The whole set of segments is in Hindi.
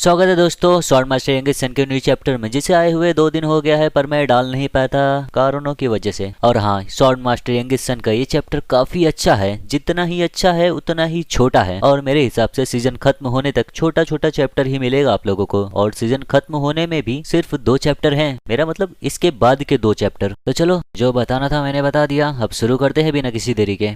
स्वागत है दोस्तों स्वॉर्ड मास्टर यंग सन के न्यू चैप्टर में, जिसे आए हुए 2 दिन हो गया है पर मैं डाल नहीं पाया था कारणों की वजह से। और हाँ, स्वॉर्ड मास्टर यंग सन का ये चैप्टर काफी अच्छा है, जितना ही अच्छा है उतना ही छोटा है। और मेरे हिसाब से सीजन खत्म होने तक छोटा छोटा चैप्टर ही मिलेगा आप लोगों को, और सीजन खत्म होने में भी सिर्फ 2 चैप्टर हैं, मेरा मतलब इसके बाद के 2 चैप्टर। तो चलो, जो बताना था मैंने बता दिया, अब शुरू करते हैं बिना किसी देरी के।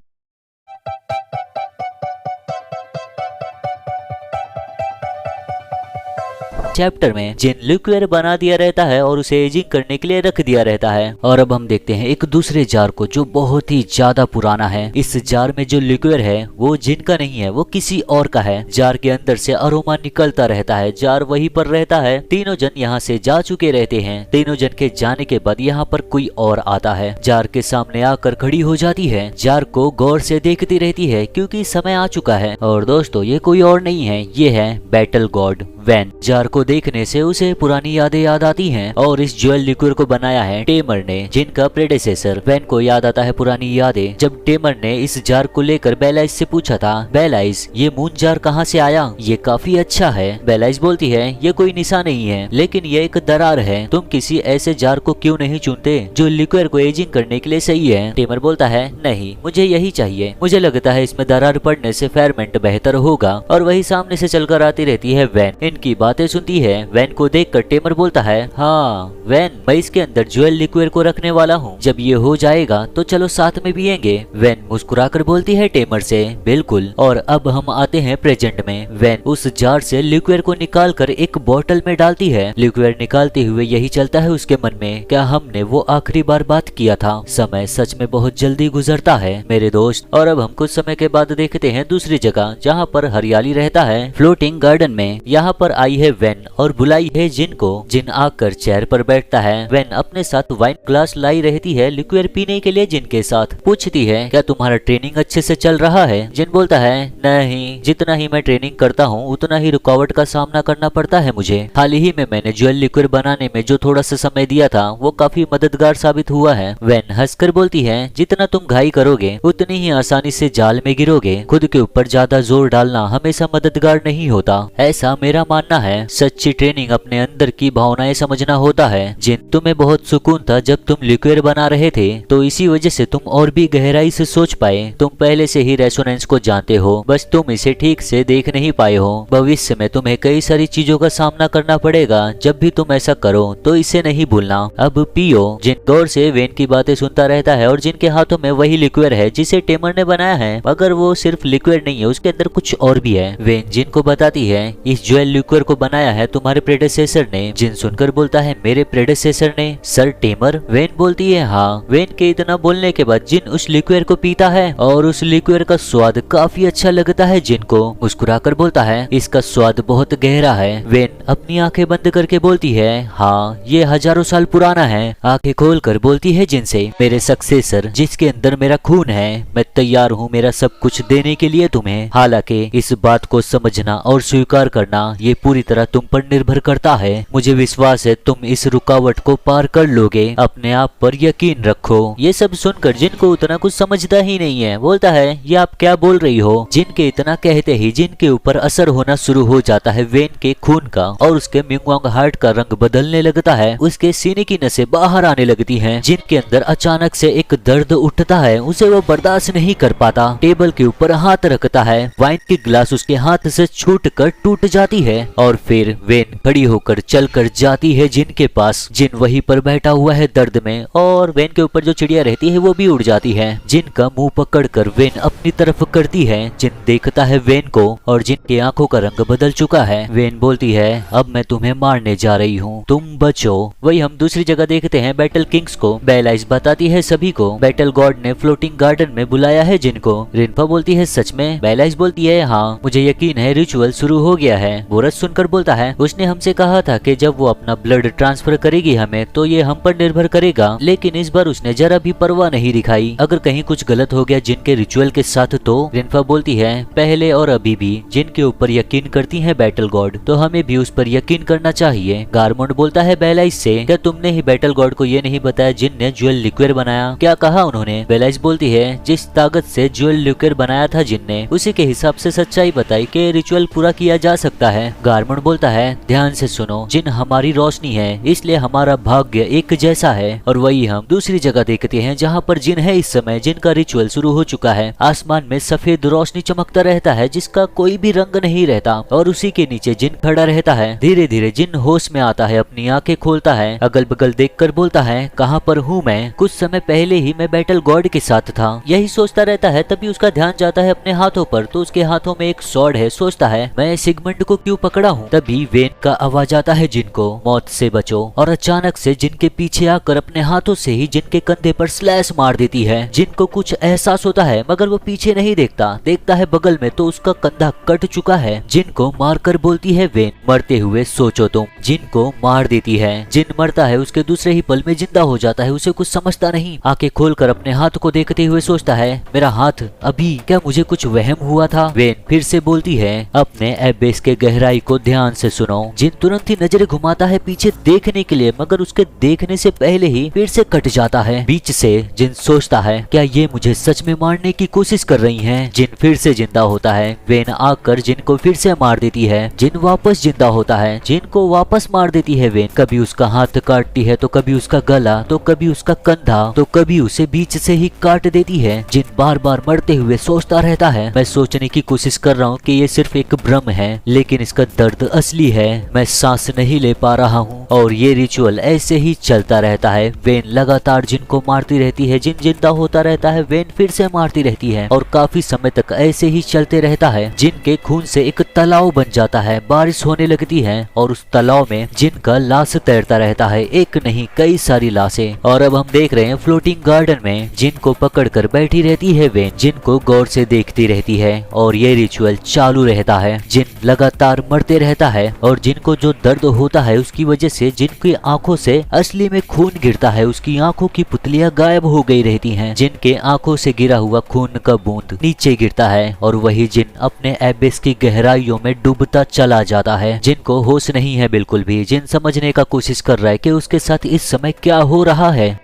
चैप्टर में जिन लिक्विड बना दिया रहता है और उसे एजिंग करने के लिए रख दिया रहता है। और अब हम देखते हैं एक दूसरे जार को जो बहुत ही ज्यादा पुराना है। इस जार में जो लिक्विड है वो जिन का नहीं है, वो किसी और का है। जार के अंदर से अरोमा निकलता रहता है, जार वहीं पर रहता है। तीनों जन यहाँ से जा चुके रहते हैं। तीनों जन के जाने के बाद यहाँ पर कोई और आता है, जार के सामने आकर खड़ी हो जाती है, जार को गौर से देखती रहती है क्योंकि समय आ चुका है। और दोस्तों, ये कोई और नहीं है, ये है बैटल गॉड वैन। जार को देखने से उसे पुरानी यादें याद आती हैं और इस ज्वेल लिक्विड को बनाया है टेमर ने, जिनका प्रेडेसेसर। वैन को याद आता है पुरानी यादें, जब टेमर ने इस जार को लेकर बेलाइस से पूछा था, बेलाइस ये मून जार कहाँ से आया, ये काफी अच्छा है। बेलाइस बोलती है ये कोई निशा नहीं है, लेकिन ये एक दरार है। तुम किसी ऐसे जार को क्यों नहीं चुनते जो लिक्विड को एजिंग करने के लिए सही है। टेमर बोलता है नहीं, मुझे यही चाहिए, मुझे लगता है इसमें दरार पड़ने से फेरमेंट बेहतर होगा। और वही सामने से चलकर आती रहती है वैन, की बातें सुनती है। वैन को देखकर टेमर बोलता है, हाँ वैन, मैं इसके अंदर ज्वेल लिक्विड को रखने वाला हूँ, जब ये हो जाएगा तो चलो साथ में पिएंगे। वैन मुस्कुराकर बोलती है टेमर से, बिल्कुल। और अब हम आते हैं प्रेजेंट में। वैन उस जार से लिक्विड को निकालकर एक बोतल में डालती है। लिक्विड निकालते हुए यही चलता है उसके मन में, क्या हमने वो आखिरी बार बात किया था। समय सच में बहुत जल्दी गुजरता है मेरे दोस्त। और अब हम कुछ समय के बाद देखते हैं दूसरी जगह जहाँ पर हरियाली रहता है, फ्लोटिंग गार्डन में। यहाँ पर आई है वैन और बुलाई है जिन को। जिन आकर चेयर पर बैठता है। वैन अपने साथ वाइन ग्लास लाई रहती है लिक्विड पीने के लिए जिन के साथ। पूछती है क्या तुम्हारा ट्रेनिंग अच्छे से चल रहा है। जिन बोलता है नहीं, जितना ही मैं ट्रेनिंग करता हूँ उतना ही रुकावट का सामना करना पड़ता है मुझे। हाल ही में मैंने ज्वेल लिक्विड बनाने में जो थोड़ा सा समय दिया था वो काफी मददगार साबित हुआ है। वैन हंसकर बोलती है जितना तुम घाई करोगे उतनी ही आसानी से जाल में गिरोगे। खुद के ऊपर ज्यादा जोर डालना हमेशा मददगार नहीं होता, ऐसा मेरा मानना है। सच्ची ट्रेनिंग अपने अंदर की भावनाएं समझना होता है। जिन तुम्हें बहुत सुकून था जब तुम लिक्विड बना रहे थे, तो इसी वजह से तुम और भी गहराई से सोच पाए। तुम पहले से ही रेजोनेंस को जानते हो, बस तुम इसे ठीक से देख नहीं पाए हो। भविष्य में तुम्हें कई सारी चीजों का सामना करना पड़ेगा, जब भी तुम ऐसा करो तो इसे नहीं भूलना। अब पियो। जिन गौर से वेन की बातें सुनता रहता है और जिनके हाथों में वही लिक्विड है जिसे टेमर ने बनाया है, मगर वो सिर्फ लिक्विड नहीं है, उसके अंदर कुछ और भी है। वेन जिन को बताती है इस ज्वेल लिक्विड को बनाया है तुम्हारे प्रेडेसेसर ने। जिन सुनकर बोलता है मेरे प्रेडेसेसर ने, सर टेमर। वेन बोलती है हाँ। वेन के इतना बोलने के बाद जिन उस लिक्विड को पीता है और उस लिक्विड का स्वाद काफी अच्छा लगता है जिन को। मुस्कुराकर बोलता है इसका स्वाद बहुत गहरा है। वेन अपनी आंखें बंद करके बोलती है हाँ, ये हजारों साल पुराना है। आंखें खोलकर बोलती है जिन से, मेरे सक्सेसर जिसके अंदर मेरा खून है, मैं तैयार हूँ मेरा सब कुछ देने के लिए तुम्हें। हालांकि इस बात को समझना और स्वीकार करना ये पूरी तरह तुम पर निर्भर करता है। मुझे विश्वास है तुम इस रुकावट को पार कर लोगे, अपने आप पर यकीन रखो। ये सब सुनकर जिन को उतना कुछ समझता ही नहीं है, बोलता है ये आप क्या बोल रही हो। जिन के इतना कहते ही जिन के ऊपर असर होना शुरू हो जाता है वेन के खून का, और उसके मिंगवांग हार्ट का रंग बदलने लगता है। उसके सीने की नसें बाहर आने लगती हैं। जिन के अंदर अचानक से एक दर्द उठता है, उसे वो बर्दाश्त नहीं कर पाता। टेबल के ऊपर हाथ रखता है, वाइन की ग्लास उसके हाथ से छूटकर टूट जाती है। और फिर वेन खड़ी होकर चलकर जाती है जिन के पास। जिन वहीं पर बैठा हुआ है दर्द में, और वेन के ऊपर जो चिड़िया रहती है वो भी उड़ जाती है। जिन का मुंह पकड़कर वेन अपनी तरफ करती है। जिन देखता है वेन को और जिन की आंखों का रंग बदल चुका है। वेन बोलती है अब मैं तुम्हें मारने जा रही हूँ, तुम बचो। वही हम दूसरी जगह देखते हैं बैटल किंग्स को। बेलाइस बताती है सभी को बैटल गॉड ने फ्लोटिंग गार्डन में बुलाया है जिनको। रिन्फा बोलती है सच में। बेलाइस बोलती है हाँ, मुझे यकीन है रिचुअल शुरू हो गया है। बोरस सुनकर बोलता है उसने हमसे कहा था कि जब वो अपना ब्लड ट्रांसफर करेगी हमें तो ये हम पर निर्भर करेगा, लेकिन इस बार उसने जरा भी परवाह नहीं दिखाई। अगर कहीं कुछ गलत हो गया जिनके रिचुअल के साथ तो। रिन्फा बोलती है पहले और अभी भी जिनके ऊपर यकीन करती है बैटल गॉड, तो हमें भी उस पर यकीन करना चाहिए। गारमोंड बोलता है बेलाइस से क्या तुमने ही बैटल गॉड को ये नहीं बताया जिन ने ज्वेल लिक्विड बनाया, क्या कहा उन्होंने। बेलाइस बोलती है जिस ताकत से ज्वेल लिक्विड बनाया था जिन ने, उसी के हिसाब से सच्चाई बताई कि रिचुअल पूरा किया जा सकता है। गारमन बोलता है ध्यान से सुनो, जिन हमारी रोशनी है इसलिए हमारा भाग्य एक जैसा है। और वही हम दूसरी जगह देखते हैं जहाँ पर जिन है इस समय, जिनका रिचुअल शुरू हो चुका है। आसमान में सफेद रोशनी चमकता रहता है जिसका कोई भी रंग नहीं रहता और उसी के नीचे जिन खड़ा रहता है। धीरे धीरे जिन होश में आता है, अपनी आंखें खोलता है, अगल बगल देखकर बोलता है कहाँ पर हूँ मैं? कुछ समय पहले ही मैं बैटल गॉड के साथ था। यही सोचता रहता है, तभी उसका ध्यान जाता है अपने हाथों पर, तो उसके हाथों में एक स्वॉर्ड है। सोचता है मैं सिगमंड को क्यों पकड़ा हूँ? तभी वेन का आवाज आता है जिनको मौत से बचो, और अचानक से जिनके पीछे आकर अपने हाथों से ही जिनके कंधे पर स्लैश मार देती है। जिनको कुछ एहसास होता है मगर वो पीछे नहीं देखता है बगल में, तो उसका कंधा कट चुका है। जिनको मारकर बोलती है वेन मरते हुए सोचो तुम। जिनको मार देती है। जिन मरता है उसके दूसरे ही पल में जिंदा हो जाता है। उसे कुछ समझता नहीं, आंखें खोलकर अपने हाथ को देखते हुए सोचता है मेरा हाथ, अभी क्या मुझे कुछ वहम हुआ था? वेन फिर से बोलती है अपने एबेस के गहराई को ध्यान से सुनो। जिन तुरंत ही नजरें घुमाता है पीछे देखने के लिए, मगर उसके देखने से पहले ही फिर से कट जाता है बीच से। जिन सोचता है क्या ये मुझे सच में मारने की कोशिश कर रही हैं? जिन फिर से जिंदा होता है। वेन आकर जिन को फिर से मार देती है। जिन वापस जिंदा होता है। जिन को वापस मार देती है वेन। कभी उसका हाथ काटती है, तो कभी उसका गला, तो कभी उसका कंधा, तो कभी उसे बीच से ही काट देती है। जिन बार बार मरते हुए सोचता रहता है मैं सोचने की कोशिश कर रहा हूँ कि ये सिर्फ एक भ्रम है, लेकिन इसका दर्द असली है। मैं सांस नहीं ले पा रहा हूँ। और ये रिचुअल ऐसे ही चलता रहता है। वेन लगातार जिन को मारती रहती है। जिन जिंदा होता रहता है, वेन फिर से मारती रहती है और काफी समय तक ऐसे ही चलते रहता है। जिन के खून से एक तालाब बन जाता है। बारिश होने लगती है और उस तालाब में जिन का लाश तैरता रहता है। एक नहीं कई सारी लाशें। और अब हम देख रहे हैं फ्लोटिंग गार्डन में जिन को पकड़ कर बैठी रहती है वेन। जिन को गौर से देखती रहती है और ये रिचुअल चालू रहता है। जिन लगातार मरते रहता है और जिन को जो दर्द होता है उसकी वजह से जिन की आंखों से असली में खून गिरता है। उसकी आंखों की पुतलियां गायब हो गई रहती हैं। जिन के आंखों से गिरा हुआ खून का बूंद नीचे गिरता है और वही जिन अपने एबिस की गहराइयों में डूबता चला जाता है। जिनको होश नहीं है बिल्कुल भी। जिन समझने का कोशिश कर रहा है कि उसके साथ इस समय क्या हो रहा है।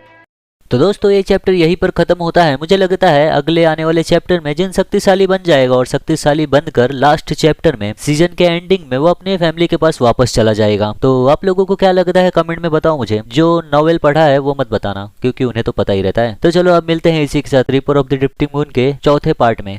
तो दोस्तों ये चैप्टर यहीं पर खत्म होता है। मुझे लगता है अगले आने वाले चैप्टर में जिन शक्तिशाली बन जाएगा और शक्तिशाली बनकर लास्ट चैप्टर में सीजन के एंडिंग में वो अपने फैमिली के पास वापस चला जाएगा। तो आप लोगों को क्या लगता है कमेंट में बताओ मुझे। जो नॉवेल पढ़ा है वो मत बताना क्योंकि उन्हें तो पता ही रहता है। तो चलो अब मिलते हैं इसी के साथ ripper of the drifting moon के चौथे पार्ट में।